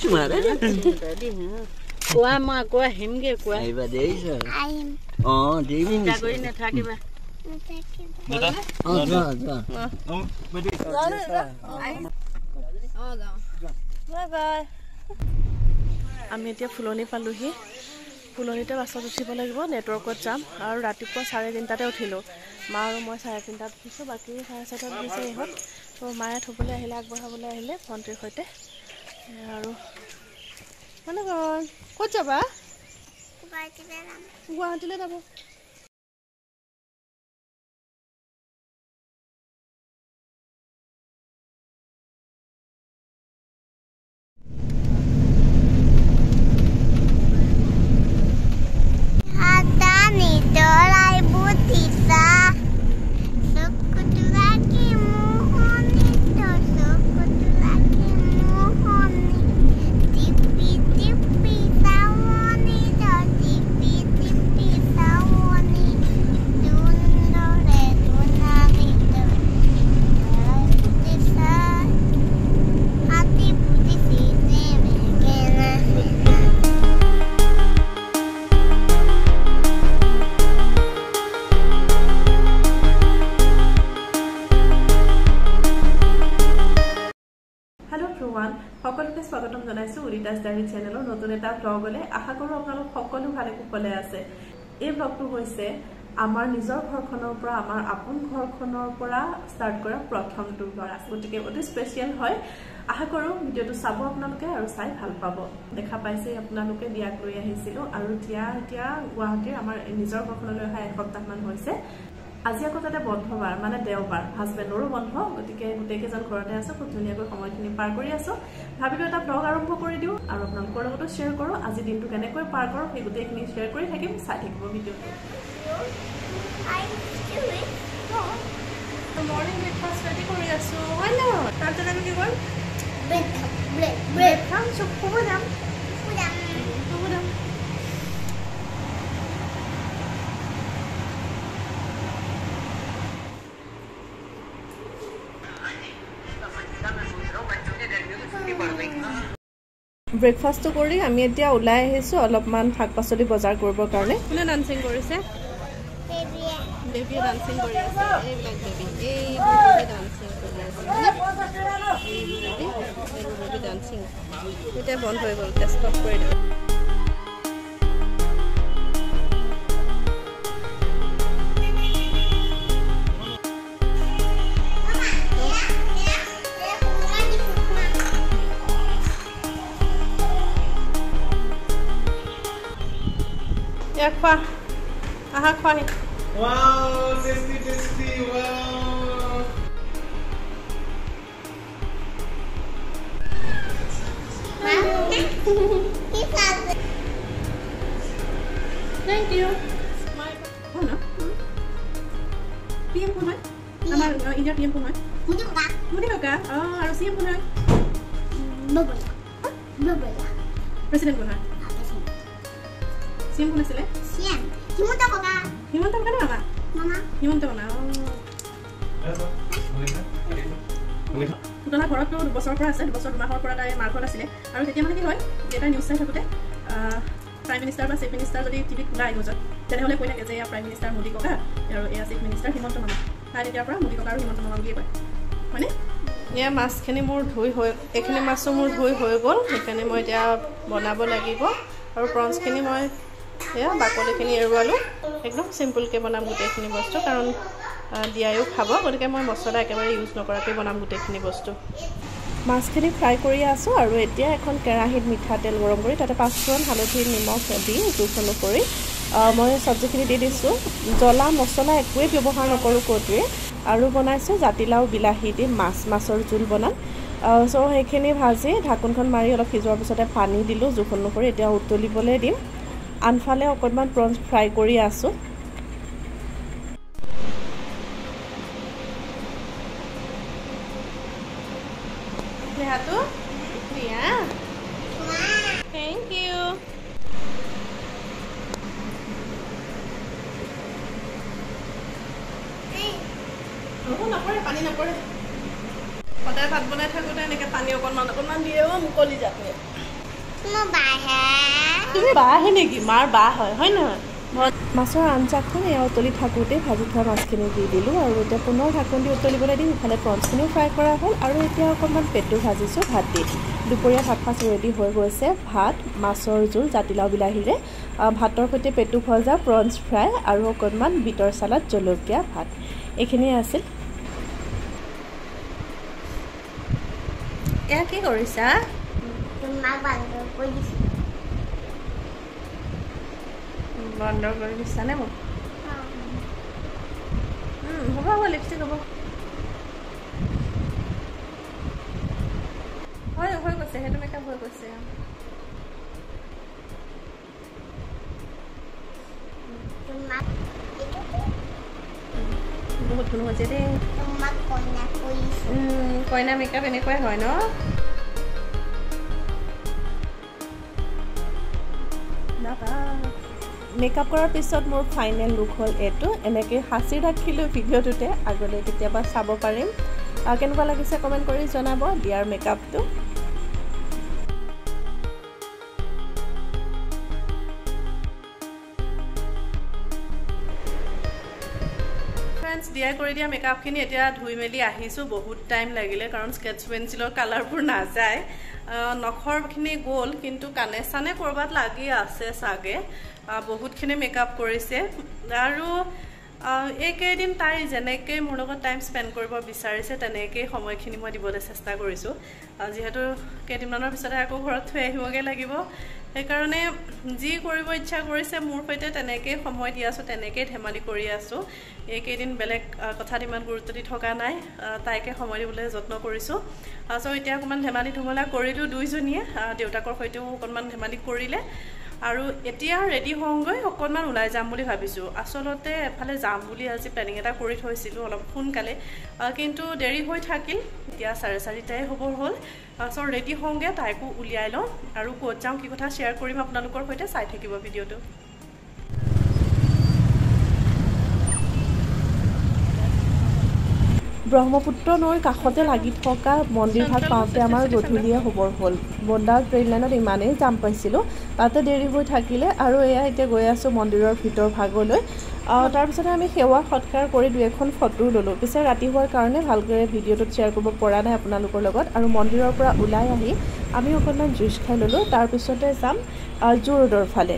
Mana dia? Kuah mah kuah himge kuah. Ai ba dei sa. Oh, dei ni. Kita koi na thaki ba. Nata. Oh, ja. Oh, bade. Bye bye. আমি এতিয়া ফুলনি পালোহি ফুলনিতে বাছত উঠিব লাগিব নেটৱৰ্কত যাম আৰু ৰাতিপুৱা 3:30টাতে উঠিলো মা আৰু মই 3:30টাত উঠিছো বাকি 4:30টাত দিছে ইহঁত তো মায়ে থবলৈ আহিলে আগবঢ়াবলৈ আহিলে ভণ্টিৰ সৈতে আৰু মানে ক'ত যাবা গুৱাহাটীলৈ যাব সকলোকে স্বাগতম জনাইছো উৰিতাস ডায়েৰী চেনেলৰ নতুন এটা ব্লগলে আশা কৰো আপোনালোক সকলো ভালে কুশলে আছে এই ব্লগটো হৈছে আমাৰ নিজৰ ঘৰখনৰ পৰা আমাৰ আপোন ঘৰখনৰ পৰা ষ্টাৰ্ট কৰা প্ৰথমটো ব্লগ গতিকে অতি স্পেশাল হয় আশা কৰো ভিডিওটো চাব আপোনালোকে আৰু চাই ভাল পাব দেখা পাইছে আপোনালোকে বিয়াক লৈ আহিছিল আৰু এতিয়া গুৱাহাটীৰ আমাৰ নিজৰ ঘৰখনলৈ অহা এসপ্তাহ মান হৈছে আজি আকৌ তাতে বন্ধবাৰ মানে দেওবাৰ হাজবেণ্ডৰো বন্ধ গতিকে গোটেইকেজন ঘৰতে আছে খুব ধুনীয়াকৈ সময়খিনি পাৰ কৰি আছো ভাবিলো এটা ব্লগ আৰম্ভ কৰি দিও আৰু আপোনালোকৰ লগতো শ্বেয়াৰ কৰো আজি দিনটো কেনেকৈ পাৰ কৰো সেই গোটেইখিনি শ্বেয়াৰ কৰি থাকিম চাই থাকিব ভিডিওটো মৰ্নিং ব্ৰেকফাষ্ট ৰেডি কৰি আছো হয় ন তাৰপিছত আমি কি কৰিম ব্ৰেড খাম চব খুব যাম ব্ৰেকফাষ্টটো কৰি আমি এতিয়া ওলাই আহিছো অলপমান শাক-পাচলি বজাৰ কৰিবৰ কাৰণে কোনে ডান্সিং কৰিছে বেবি ডান্সিং কৰি আছে এই ব্লেক বেবি ডান্সিং কৰি আছে বেবি ডান্সিং এতিয়া বন্ধ হৈ গ'ল টেষ্ট কৰি দিওঁ Aha, khoi. Wow, tasty, wow. Thank you. Oh no. PM punai. Amar India PM punai. Mudi ka? Oh, aru CM punai. Bubble. President punai. CM punai sile? CM. Himanta koga na mama. Himanta koga. Putana ঘৰত তো বছৰ পৰা আছে বছৰ দুমাহৰ পৰা তাই মাৰ্কত আছিলে আৰু তেতিয়া মানে কি হয় যেটা নিউজ চাই থাকোতে প্ৰাইম মিনিষ্টাৰ বা চিফ মিনিষ্টাৰ যদি টিভিত ওলাই গজত তেনেহলে কৈ থাকে যে প্ৰাইম মিনিষ্টাৰ মোদী ককা আৰু এয়া চিফ মিনিষ্টাৰ হিমন্ত মামা তাই তেতিয়াৰ পৰা মোদী ককা আৰু হিমন্ত মামা বুলি কয় মানে ইয়া মাছখিনি মোৰ ধুই হৈ এখিনি মাছটো মোৰ ধুই হৈ গ'ল সেইকাৰণে মই এতিয়া বনাব লাগিব আৰু প্ৰনছখিনি মই এয়া বাকলিখিনি এৰুৱালো একদম সিম্পলকৈ বনাম গোটেইখিনি বস্তু কাৰণ দিয়ায়ো খাব গতিকে মই মছলা একেবাৰে ইউজ নকৰাকৈ বনাম গোটেইখিনি বস্তু মাছখিনি ফ্ৰাই কৰি আছোঁ আৰু এতিয়া এখন কেৰাহীত মিঠাতেল গৰম কৰি তাতে পাঁচফোৰণ হালধি নিমখ দি জোখ অনুসৰি মই চব্জিখিনি দি দিছোঁ জ্বলা মছলা একোৱেই ব্যৱহাৰ নকৰোঁ ক'তোৱে আৰু বনাইছোঁ জাতিলাও বিলাহী দি মাছৰ জোল বনাম চ' সেইখিনি ভাজি ঢাকোনখন মাৰি অলপ সিজোৱাৰ পিছতে পানী দিলোঁ জোখ অনুসৰি এতিয়া উতলিবলৈ দিম আনফালে অকণমান প্ৰনছ ফ্ৰাই কৰি আছোঁ Lihat ya. Thank you. Oh, napore pani napore. Padahal ভাত বনাই থাকোতে এনেকে পানী অকণমান দিয়ে মুকলি যাতে তুমি বা হে নেকি মাৰ বা হয় নহয় মাছৰ আঞ্জাখন এয়া উতলি থাকোঁতে ভাজি থোৱা মাছখিনি দি দিলোঁ আৰু এতিয়া পুনৰ ঢাকোন দি উতলিবলৈ দি ইফালে প্ৰনছখিনিও ফ্ৰাই কৰা হ'ল আৰু এতিয়া অকণমান পেটু ভাজিছোঁ ভাত দি দুপৰীয়া ভাতসাঁজ ৰেডি হৈ গৈছে ভাত মাছৰ জোল জাতিলাও বিলাহীৰে ভাতৰ সৈতে পেটু ভজা প্ৰনছ ফ্ৰাই আৰু অকণমান বিটৰ চালাড জলকীয়া ভাত এইখিনিয়ে আছিল এয়া কি কৰিছা বন্ধ কৰি দিছা নে মোক হ'ব হ'ব লিপষ্টিক হ'ব হৈ গৈছে সেইটো মেকআপ হৈ গৈছে বহুত ধুনীয়া হৈছে দেই কইনা মেকআপ এনেকুৱাই হয় ন মেকআপ কৰাৰ পিছত মোৰ ফাইনেল লুক হ'ল এইটো এনেকৈ সাঁচি ৰাখিলোঁ ভিডিঅ'টোতে আগলৈ কেতিয়াবা চাব পাৰিম কেনেকুৱা লাগিছে কমেণ্ট কৰি জনাব দিয়াৰ মেকআপটো ফ্ৰেণ্ডছ দিয়াই কৰি দিয়া মেকআপখিনি এতিয়া ধুই মেলি আহিছোঁ বহুত টাইম লাগিলে কাৰণ স্কেটছ পেঞ্চিলৰ কালাৰবোৰ নাযায় নখৰখিনি গ'ল কিন্তু কাণে চানে ক'ৰবাত লাগি আছে চাগে বহুতখিনি মেকআপ কৰিছে আৰু এইকেইদিন তাই যেনেকৈ মোৰ লগত টাইম স্পেণ্ড কৰিব বিচাৰিছে তেনেকেই সময়খিনি মই দিবলৈ চেষ্টা কৰিছোঁ যিহেতু কেইদিনমানৰ পিছতে আকৌ ঘৰত থৈ আহিবগৈ লাগিব সেইকাৰণে যি কৰিব ইচ্ছা কৰিছে মোৰ সৈতে তেনেকেই সময় দি আছোঁ তেনেকেই ধেমালি কৰি আছোঁ এইকেইদিন বেলেগ কথাত ইমান গুৰুত্ব দি থকা নাই তাইকে সময় দিবলৈ যত্ন কৰিছোঁ চ' এতিয়া অকণমান ধেমালি ধুমলা কৰিলোঁ দুইজনীয়ে দেউতাকৰ সৈতেও অকণমান ধেমালি কৰিলে আৰু এতিয়া ৰেডি হওঁগৈ অকণমান ওলাই যাম বুলি ভাবিছোঁ আচলতে এফালে যাম বুলি আজি প্লেনিং এটা কৰি থৈছিলোঁ অলপ সোনকালে কিন্তু দেৰি হৈ থাকিল এতিয়া 4:30টাই হ'ব হ'ল চ' ৰেডি হওঁগৈ তাইকো উলিয়াই লওঁ আৰু ক'ত যাওঁ কি কথা শ্বেয়াৰ কৰিম আপোনালোকৰ সৈতে চাই থাকিব ভিডিঅ'টো ব্ৰহ্মপুত্ৰ নৈৰ কাষতে লাগি থকা মন্দিৰভাগ পাওঁতে আমাৰ গধূলিয়ে হ'বৰ হ'ল বন্দা ট্ৰেইন লাইনত ইমানেই জাম পাইছিলোঁ তাতে দেৰি হৈ থাকিলে আৰু এয়া এতিয়া গৈ আছোঁ মন্দিৰৰ ভিতৰ ভাগলৈ তাৰপিছতে আমি সেৱা সৎকাৰ কৰি দুই এখন ফটো ল'লোঁ পিছে ৰাতি হোৱাৰ কাৰণে ভালকৈ ভিডিঅ'টোত শ্বেয়াৰ কৰিব পৰা নাই আপোনালোকৰ লগত আৰু মন্দিৰৰ পৰা ওলাই আহি আমি অকণমান জুইচ খাই ল'লোঁ তাৰপিছতে যাম জু ৰোডৰ ফালে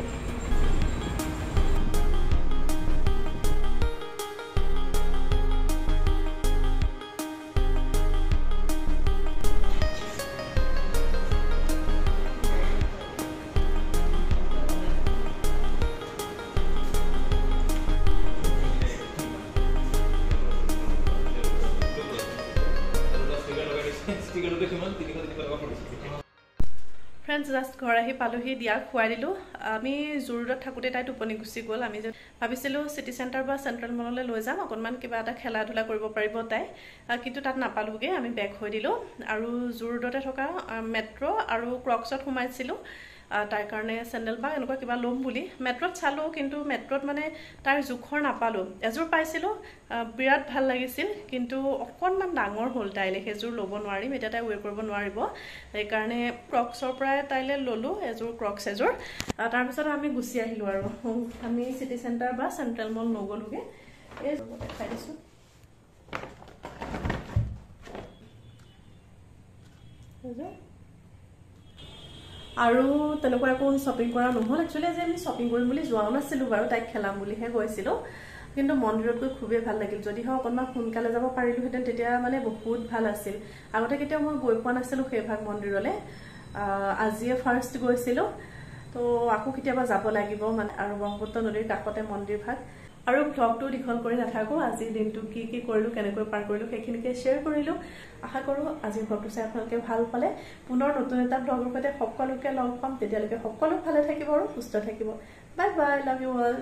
ফ্ৰেণ্ডছ জাষ্ট ঘৰ আহি পালোহি দিয়াক খুৱাই দিলোঁ আমি জোৰোডত থাকোঁতে তাই টোপনি গুচি গ'ল আমি যে ভাবিছিলোঁ চিটি চেণ্টাৰ বা চেণ্ট্ৰেল মললৈ লৈ যাম অকণমান কিবা এটা খেলা ধূলা কৰিব পাৰিব তাই কিন্তু তাত নাপালোঁগৈ আমি বেক হৈ দিলোঁ আৰু জোৰোডতে থকা মেট্ৰ' আৰু ক্ৰক্সত সোমাইছিলোঁ তাইৰ কাৰণে চেণ্ডেল বা এনেকুৱা কিবা ল'ম বুলি মেট্ৰত চালোঁ কিন্তু মেট্ৰত মানে তাইৰ জোখৰ নাপালোঁ এযোৰ পাইছিলোঁ বিৰাট ভাল লাগিছিল কিন্তু অকণমান ডাঙৰ হ'ল তাইলৈ সেইযোৰ ল'ব নোৱাৰিম এতিয়া তাই ৱেৰ কৰিব নোৱাৰিব সেইকাৰণে ক্ৰক্সৰ পৰাই তাইলৈ ল'লোঁ এযোৰ ক্ৰক্স এযোৰ তাৰপিছত আমি গুচি আহিলোঁ আৰু আমি চিটি চেণ্টাৰ বা চেণ্ট্ৰেল মল নগ'লোগৈ এই দেখাই দিছোঁ আৰু তেনেকুৱা একো শ্বপিং কৰা নহ'ল একচুৱেলি আজি আমি শ্বপিং কৰিম বুলি যোৱাও নাছিলোঁ বাৰু তাইক খেলাম বুলিহে গৈছিলোঁ কিন্তু মন্দিৰত গৈ খুবেই ভাল লাগিল যদিহে অকণমান সোনকালে যাব পাৰিলোহেঁতেন তেতিয়া মানে বহুত ভাল আছিল আগতে কেতিয়াও মই গৈ পোৱা নাছিলোঁ সেইভাগ মন্দিৰলৈ আজিয়ে ফাৰ্ষ্ট গৈছিলোঁ তো আকৌ কেতিয়াবা যাব লাগিব মানে আৰু ব্ৰহ্মপুত্ৰ নদীৰ কাষতে মন্দিৰভাগ আৰু ব্লগটো দীঘল কৰি নাথাকোঁ আজিৰ দিনটো কি কি কৰিলোঁ কেনেকৈ পাৰ কৰিলোঁ সেইখিনিকে শ্বেয়াৰ কৰিলোঁ আশা কৰোঁ আজিৰ ব্লগটো চাই আপোনালোকে ভাল পালে পুনৰ নতুন এটা ব্লগৰ সৈতে সকলোকে লগ পাম তেতিয়ালৈকে সকলো ভালে থাকিব আৰু সুস্থ থাকিব bye bye love you all